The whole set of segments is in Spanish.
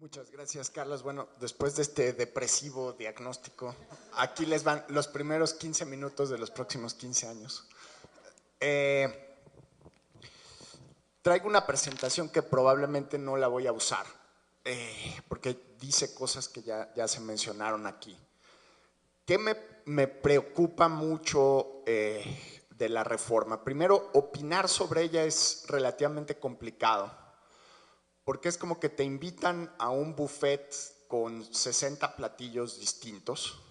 Muchas gracias, Carlos. Bueno, después de este depresivo diagnóstico, aquí les van los primeros 15 minutos de los próximos 15 años. Traigo una presentación que probablemente no la voy a usar, porque dice cosas que ya se mencionaron aquí. ¿Qué me preocupa mucho de la reforma? Primero, opinar sobre ella es relativamente complicado, porque es como que te invitan a un buffet con 60 platillos distintos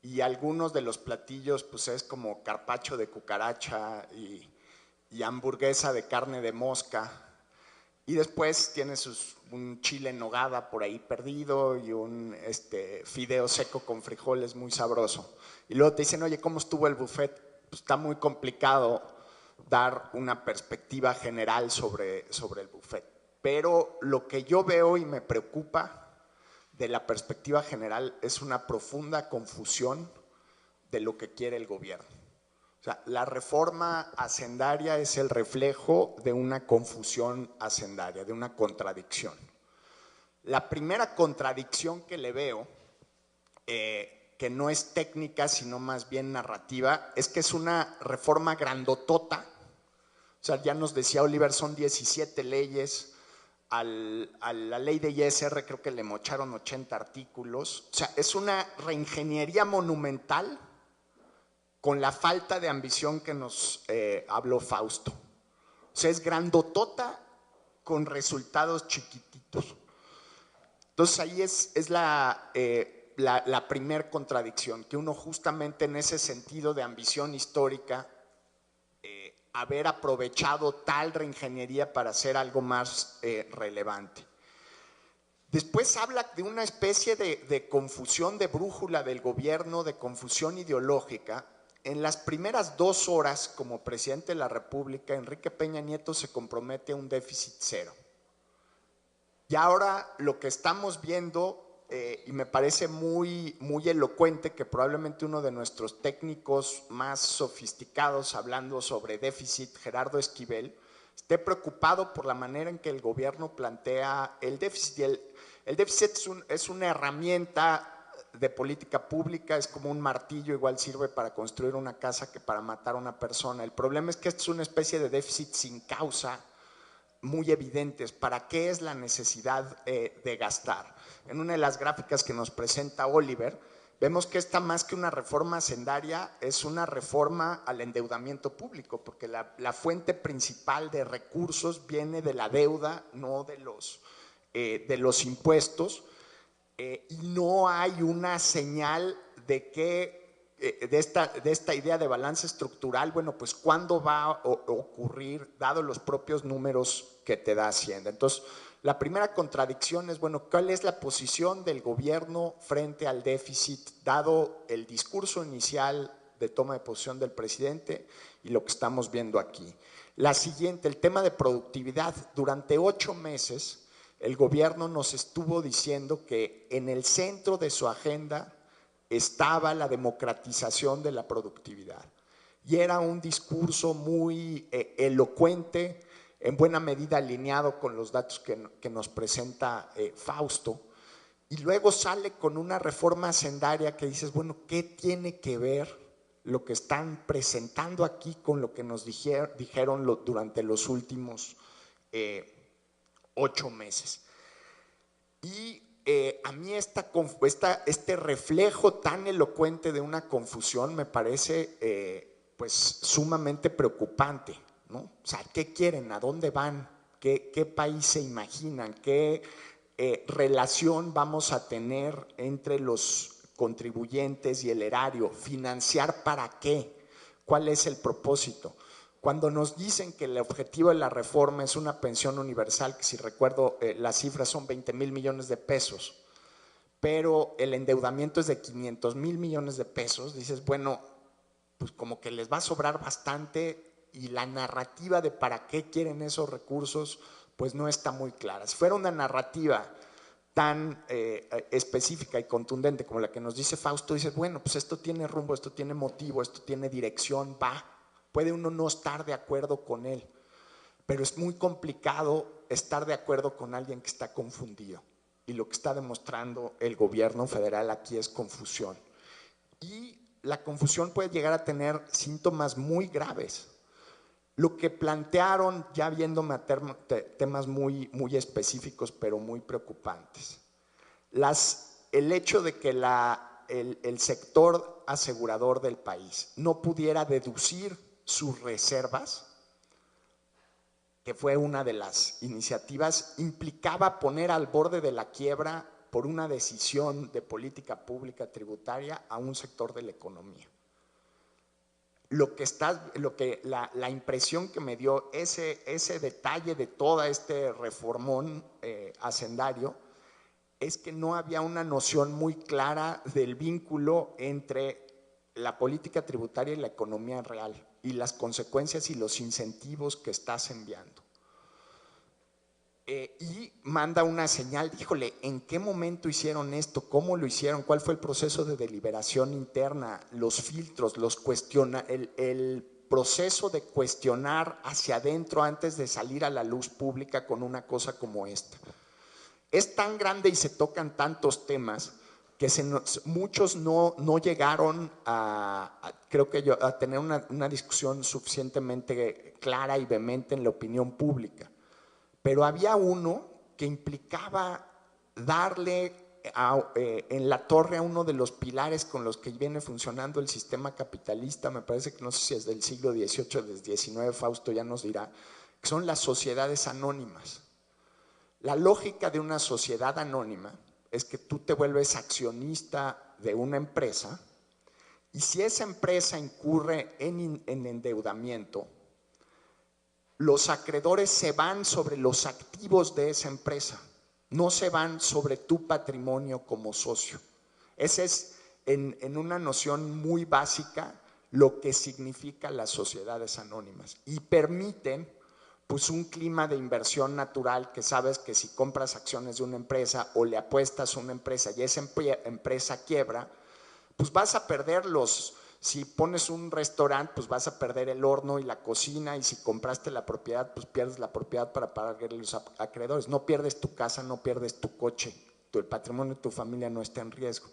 y algunos de los platillos pues es como carpaccio de cucaracha y hamburguesa de carne de mosca, y después tienes un chile en nogada por ahí perdido y un fideo seco con frijoles muy sabroso. Y luego te dicen, oye, ¿cómo estuvo el buffet? Pues está muy complicado dar una perspectiva general sobre el buffet. Pero lo que yo veo y me preocupa de la perspectiva general es una profunda confusión de lo que quiere el gobierno. O sea, la reforma hacendaria es el reflejo de una confusión hacendaria, de una contradicción. La primera contradicción que le veo, que no es técnica, sino más bien narrativa, es que es una reforma grandotota. O sea, ya nos decía Oliver, son 17 leyes. A la ley de ISR creo que le mocharon 80 artículos. O sea, es una reingeniería monumental con la falta de ambición que nos habló Fausto. O sea, es grandotota con resultados chiquititos. Entonces ahí es la primer contradicción, que uno justamente en ese sentido de ambición histórica, haber aprovechado tal reingeniería para hacer algo más relevante. Después habla de una especie de confusión de brújula del gobierno, de confusión ideológica. En las primeras 2 horas como presidente de la República, Enrique Peña Nieto se compromete a un déficit cero. Y ahora lo que estamos viendo, y me parece muy elocuente que probablemente uno de nuestros técnicos más sofisticados hablando sobre déficit, Gerardo Esquivel, esté preocupado por la manera en que el gobierno plantea el déficit. El déficit es una herramienta de política pública, es como un martillo, igual sirve para construir una casa que para matar a una persona. El problema es que esto es una especie de déficit sin causa, muy evidentes. ¿Para qué es la necesidad de gastar? En una de las gráficas que nos presenta Oliver, vemos que esta más que una reforma hacendaria es una reforma al endeudamiento público, porque la fuente principal de recursos viene de la deuda, no de los impuestos, y no hay una señal de que de esta idea de balance estructural, bueno, pues cuándo va a ocurrir, dado los propios números que te da Hacienda. Entonces, la primera contradicción es, bueno, ¿cuál es la posición del gobierno frente al déficit, dado el discurso inicial de toma de posición del presidente y lo que estamos viendo aquí? La siguiente, el tema de productividad. Durante 8 meses, el gobierno nos estuvo diciendo que en el centro de su agenda estaba la democratización de la productividad. Y era un discurso muy elocuente, en buena medida alineado con los datos que nos presenta Fausto. Y luego sale con una reforma hacendaria que dices, bueno, ¿qué tiene que ver lo que están presentando aquí con lo que nos dijeron durante los últimos 8 meses? Y a mí este reflejo tan elocuente de una confusión me parece pues sumamente preocupante, ¿no? O sea, ¿qué quieren? ¿A dónde van? ¿Qué país se imaginan? ¿Qué relación vamos a tener entre los contribuyentes y el erario? ¿Financiar para qué? ¿Cuál es el propósito? Cuando nos dicen que el objetivo de la reforma es una pensión universal, que si recuerdo las cifras son 20,000 millones de pesos, pero el endeudamiento es de 500,000 millones de pesos, dices, bueno, pues como que les va a sobrar bastante y la narrativa de para qué quieren esos recursos, pues no está muy clara. Si fuera una narrativa tan específica y contundente como la que nos dice Fausto, dices, bueno, pues esto tiene rumbo, esto tiene motivo, esto tiene dirección, va. Puede uno no estar de acuerdo con él, pero es muy complicado estar de acuerdo con alguien que está confundido. y lo que está demostrando el gobierno federal aquí es confusión. Y la confusión puede llegar a tener síntomas muy graves. Lo que plantearon, ya viéndome a temas muy específicos, pero muy preocupantes. El hecho de que el sector asegurador del país no pudiera deducir sus reservas, que fue una de las iniciativas, implicaba poner al borde de la quiebra por una decisión de política pública tributaria a un sector de la economía. La impresión que me dio ese detalle de todo este reformón hacendario es que no había una noción muy clara del vínculo entre la política tributaria y la economía real y las consecuencias y los incentivos que estás enviando. Y manda una señal, híjole, ¿en qué momento hicieron esto? ¿Cómo lo hicieron? ¿Cuál fue el proceso de deliberación interna? Los filtros, el proceso de cuestionar hacia adentro antes de salir a la luz pública con una cosa como esta. Es tan grande y se tocan tantos temas que muchos no llegaron creo que a tener una discusión suficientemente clara y vehemente en la opinión pública. Pero había uno que implicaba darle en la torre a uno de los pilares con los que viene funcionando el sistema capitalista, me parece que no sé si es del siglo XVIII, del XIX, Fausto ya nos dirá, que son las sociedades anónimas. La lógica de una sociedad anónima es que tú te vuelves accionista de una empresa y si esa empresa incurre en endeudamiento, los acreedores se van sobre los activos de esa empresa, no se van sobre tu patrimonio como socio. Ese es, en una noción muy básica, lo que significa las sociedades anónimas y permiten pues un clima de inversión natural que sabes que si compras acciones de una empresa o le apuestas a una empresa y esa empresa quiebra, pues vas a perder si pones un restaurante, pues vas a perder el horno y la cocina, y si compraste la propiedad, pues pierdes la propiedad para pagarle a los acreedores. No pierdes tu casa, no pierdes tu coche, el patrimonio de tu familia no está en riesgo.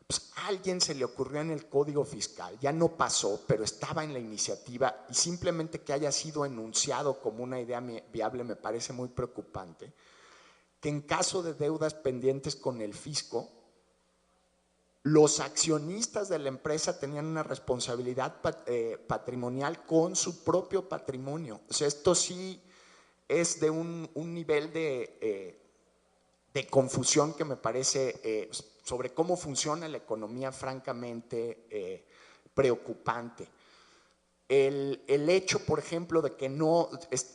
Pues a alguien se le ocurrió en el Código Fiscal, ya no pasó, pero estaba en la iniciativa y simplemente que haya sido enunciado como una idea viable me parece muy preocupante, que en caso de deudas pendientes con el fisco, los accionistas de la empresa tenían una responsabilidad patrimonial con su propio patrimonio. O sea, esto sí es de un nivel de confusión que me parece sobre cómo funciona la economía francamente preocupante. El hecho, por ejemplo, de que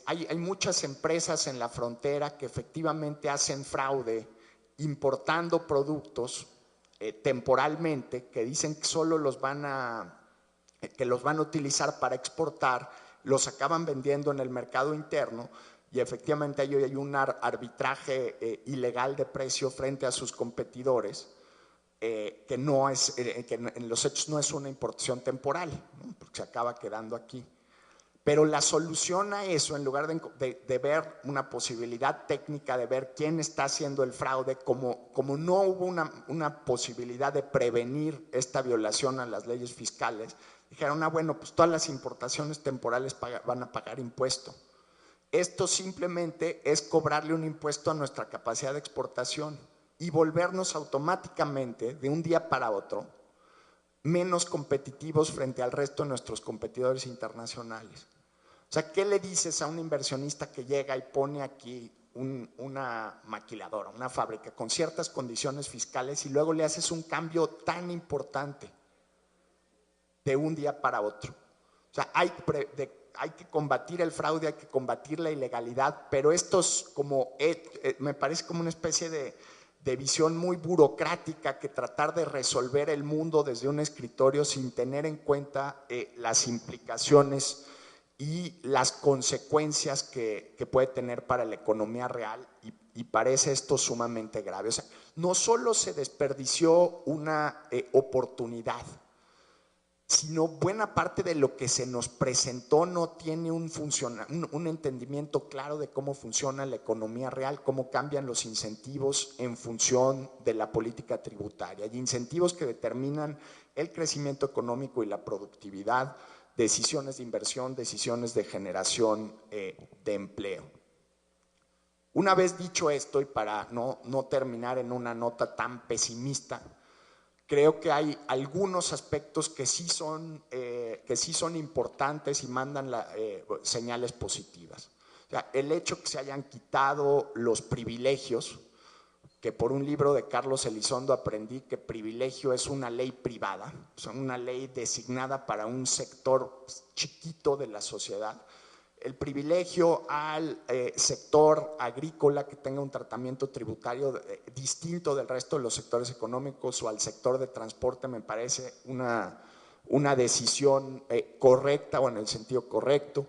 hay muchas empresas en la frontera que efectivamente hacen fraude importando productos temporalmente, que dicen que solo los van a utilizar para exportar, los acaban vendiendo en el mercado interno y efectivamente hay un arbitraje ilegal de precio frente a sus competidores, que en los hechos no es una importación temporal, ¿no? Porque se acaba quedando aquí. Pero la solución a eso, en lugar de ver una posibilidad técnica de ver quién está haciendo el fraude, como no hubo una posibilidad de prevenir esta violación a las leyes fiscales, dijeron, bueno, pues todas las importaciones temporales van a pagar impuesto. Esto simplemente es cobrarle un impuesto a nuestra capacidad de exportación y volvernos automáticamente, de un día para otro, menos competitivos frente al resto de nuestros competidores internacionales. O sea, ¿qué le dices a un inversionista que llega y pone aquí una maquiladora, una fábrica con ciertas condiciones fiscales y luego le haces un cambio tan importante de un día para otro? O sea, hay que combatir el fraude, hay que combatir la ilegalidad, pero esto es me parece como una especie de visión muy burocrática que tratar de resolver el mundo desde un escritorio sin tener en cuenta las implicaciones y las consecuencias que puede tener para la economía real y parece esto sumamente grave. O sea, no solo se desperdició una oportunidad, sino buena parte de lo que se nos presentó no tiene un entendimiento claro de cómo funciona la economía real, cómo cambian los incentivos en función de la política tributaria. Hay incentivos que determinan el crecimiento económico y la productividad, decisiones de inversión, decisiones de generación de empleo. Una vez dicho esto, y para no terminar en una nota tan pesimista, creo que hay algunos aspectos que sí son importantes y mandan señales positivas. O sea, el hecho que se hayan quitado los privilegios, que por un libro de Carlos Elizondo aprendí que privilegio es una ley privada, o sea, una ley designada para un sector chiquito de la sociedad. El privilegio al sector agrícola que tenga un tratamiento tributario distinto del resto de los sectores económicos, o al sector de transporte, me parece una decisión correcta o en el sentido correcto.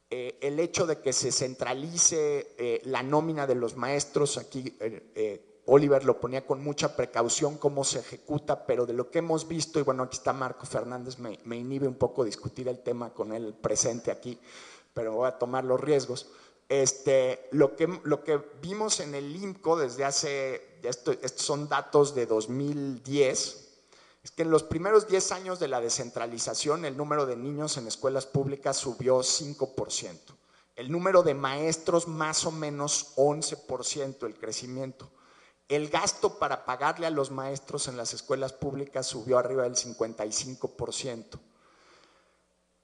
El hecho de que se centralice la nómina de los maestros, aquí Oliver lo ponía con mucha precaución cómo se ejecuta, pero de lo que hemos visto, y bueno, aquí está Marco Fernández, me inhibe un poco discutir el tema con él presente aquí, pero voy a tomar los riesgos. Lo que vimos en el IMCO desde hace, estos son datos de 2010, es que en los primeros 10 años de la descentralización el número de niños en escuelas públicas subió 5%, el número de maestros más o menos 11% el crecimiento. El gasto para pagarle a los maestros en las escuelas públicas subió arriba del 55%.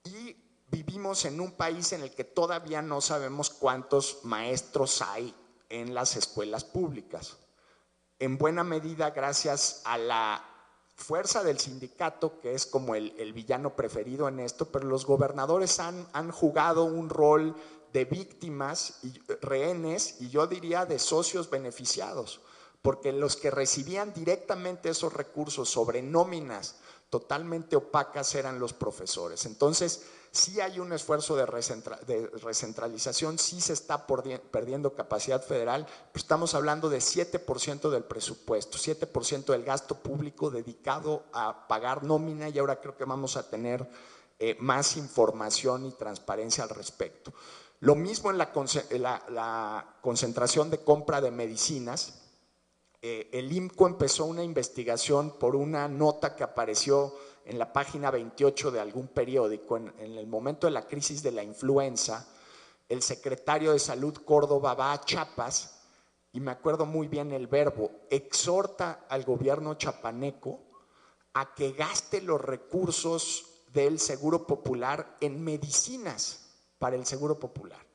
Y vivimos en un país en el que todavía no sabemos cuántos maestros hay en las escuelas públicas. En buena medida gracias a la fuerza del sindicato, que es como el villano preferido en esto, pero los gobernadores han jugado un rol de víctimas y rehenes, y yo diría de socios beneficiados, porque los que recibían directamente esos recursos sobre nóminas totalmente opacas eran los profesores. Entonces, sí hay un esfuerzo de recentralización, sí se está perdiendo capacidad federal, pero estamos hablando de 7% del presupuesto, 7% del gasto público dedicado a pagar nómina, y ahora creo que vamos a tener más información y transparencia al respecto. Lo mismo en la concentración de compra de medicinas. El IMCO empezó una investigación por una nota que apareció en la página 28 de algún periódico. En el momento de la crisis de la influenza, el secretario de Salud Córdoba va a Chiapas, y me acuerdo muy bien el verbo, exhorta al gobierno chapaneco a que gaste los recursos del Seguro Popular en medicinas para el Seguro Popular,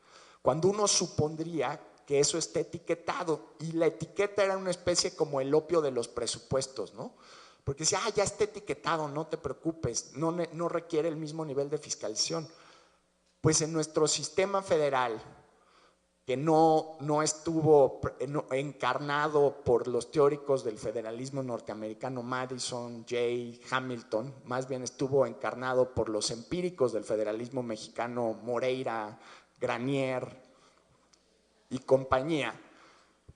cuando uno supondría que eso esté etiquetado, y la etiqueta era una especie como el opio de los presupuestos, ¿no? Porque decía, ya está etiquetado, no te preocupes, no requiere el mismo nivel de fiscalización. Pues en nuestro sistema federal, que no estuvo encarnado por los teóricos del federalismo norteamericano, Madison, Jay, Hamilton, más bien estuvo encarnado por los empíricos del federalismo mexicano, Moreira, Granier y compañía,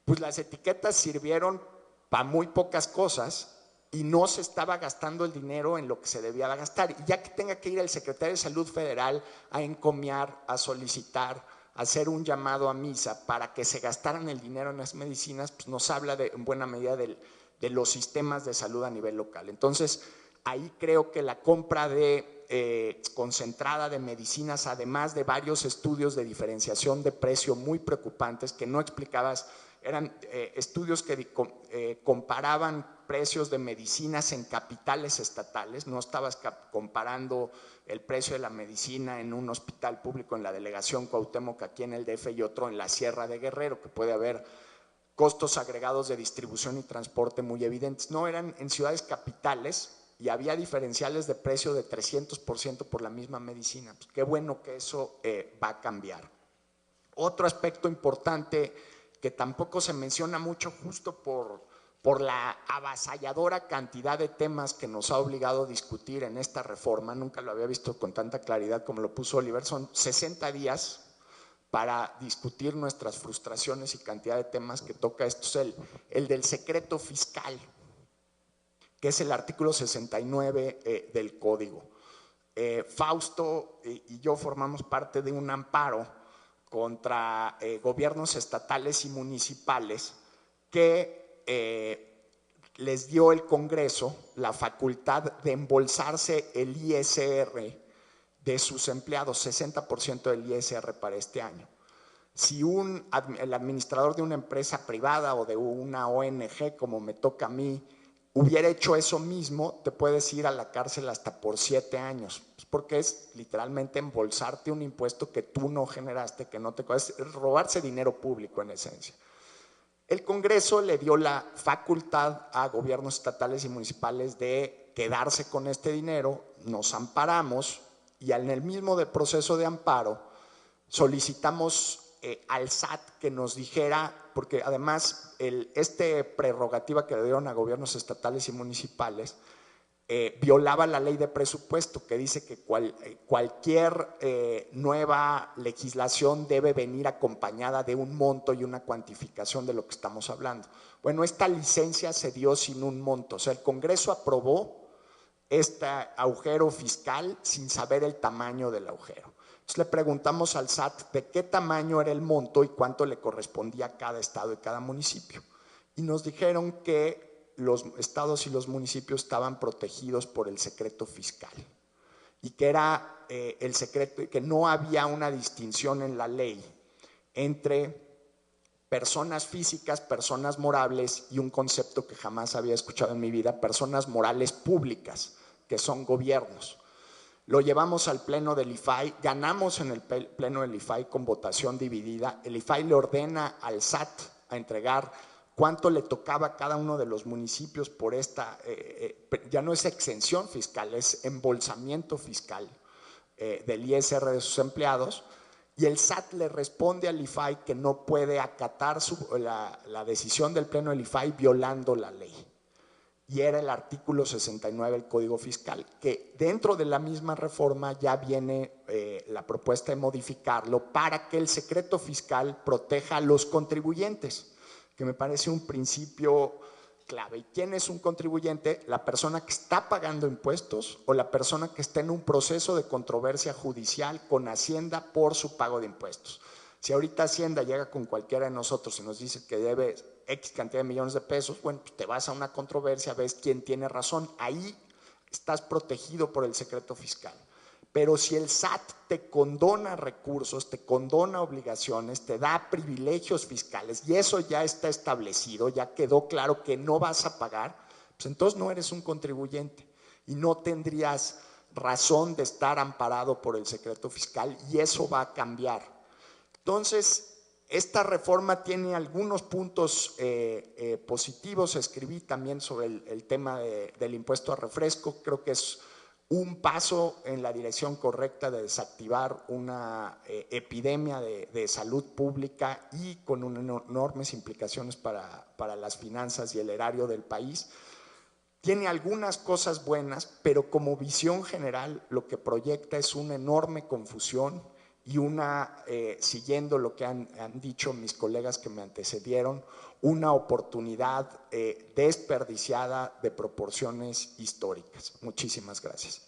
pues las etiquetas sirvieron para muy pocas cosas y no se estaba gastando el dinero en lo que se debía gastar. Y ya que tenga que ir el secretario de Salud Federal a encomiar, a solicitar, a hacer un llamado a misa para que se gastaran el dinero en las medicinas, pues nos habla en buena medida de los sistemas de salud a nivel local. Entonces, ahí creo que la compra concentrada de medicinas, además de varios estudios de diferenciación de precio muy preocupantes que no explicabas, eran estudios que comparaban precios de medicinas en capitales estatales, no estabas comparando el precio de la medicina en un hospital público en la delegación Cuauhtémoc aquí en el DF y otro en la Sierra de Guerrero, que puede haber costos agregados de distribución y transporte muy evidentes. No, eran en ciudades capitales y había diferenciales de precio de 300% por la misma medicina. Pues qué bueno que eso va a cambiar. Otro aspecto importante que tampoco se menciona mucho, justo por la avasalladora cantidad de temas que nos ha obligado a discutir en esta reforma, nunca lo había visto con tanta claridad como lo puso Oliver, son 60 días para discutir nuestras frustraciones y cantidad de temas que toca. Esto es el del secreto fiscal, que es el artículo 69 del Código. Fausto y yo formamos parte de un amparo contra gobiernos estatales y municipales que les dio el Congreso la facultad de embolsarse el ISR de sus empleados, 60% del ISR para este año. Si el administrador de una empresa privada o de una ONG, como me toca a mí, hubiera hecho eso mismo, te puedes ir a la cárcel hasta por 7 años, porque es literalmente embolsarte un impuesto que tú no generaste, que no te es robarse dinero público en esencia. El Congreso le dio la facultad a gobiernos estatales y municipales de quedarse con este dinero, nos amparamos y en el mismo proceso de amparo solicitamos al SAT que nos dijera, porque además prerrogativa que le dieron a gobiernos estatales y municipales violaba la ley de presupuesto, que dice que cualquier nueva legislación debe venir acompañada de un monto y una cuantificación de lo que estamos hablando. Bueno, esta licencia se dio sin un monto, o sea, el Congreso aprobó este agujero fiscal sin saber el tamaño del agujero. Entonces le preguntamos al SAT de qué tamaño era el monto y cuánto le correspondía a cada estado y cada municipio. Y nos dijeron que los estados y los municipios estaban protegidos por el secreto fiscal y que era el secreto, que no había una distinción en la ley entre personas físicas, personas morales y un concepto que jamás había escuchado en mi vida, personas morales públicas, que son gobiernos. Lo llevamos al pleno del IFAI, ganamos en el pleno del IFAI con votación dividida. El IFAI le ordena al SAT a entregar cuánto le tocaba a cada uno de los municipios por esta, ya no es exención fiscal, es embolsamiento fiscal del ISR de sus empleados. Y el SAT le responde al IFAI que no puede acatar la decisión del pleno del IFAI violando la ley. Y era el artículo 69 del Código Fiscal, que dentro de la misma reforma ya viene la propuesta de modificarlo para que el secreto fiscal proteja a los contribuyentes, que me parece un principio clave. ¿Y quién es un contribuyente? La persona que está pagando impuestos o la persona que está en un proceso de controversia judicial con Hacienda por su pago de impuestos. Si ahorita Hacienda llega con cualquiera de nosotros y nos dice que debe X cantidad de millones de pesos, bueno, pues te vas a una controversia, ves quién tiene razón. Ahí estás protegido por el secreto fiscal. Pero si el SAT te condona recursos, te condona obligaciones, te da privilegios fiscales y eso ya está establecido, ya quedó claro que no vas a pagar, pues entonces no eres un contribuyente y no tendrías razón de estar amparado por el secreto fiscal y eso va a cambiar. Entonces, esta reforma tiene algunos puntos positivos. Escribí también sobre el tema del impuesto a refresco. Creo que es un paso en la dirección correcta de desactivar una epidemia de salud pública y con enormes implicaciones para las finanzas y el erario del país. Tiene algunas cosas buenas, pero como visión general lo que proyecta es una enorme confusión y siguiendo lo que han dicho mis colegas que me antecedieron, una oportunidad desperdiciada de proporciones históricas. Muchísimas gracias.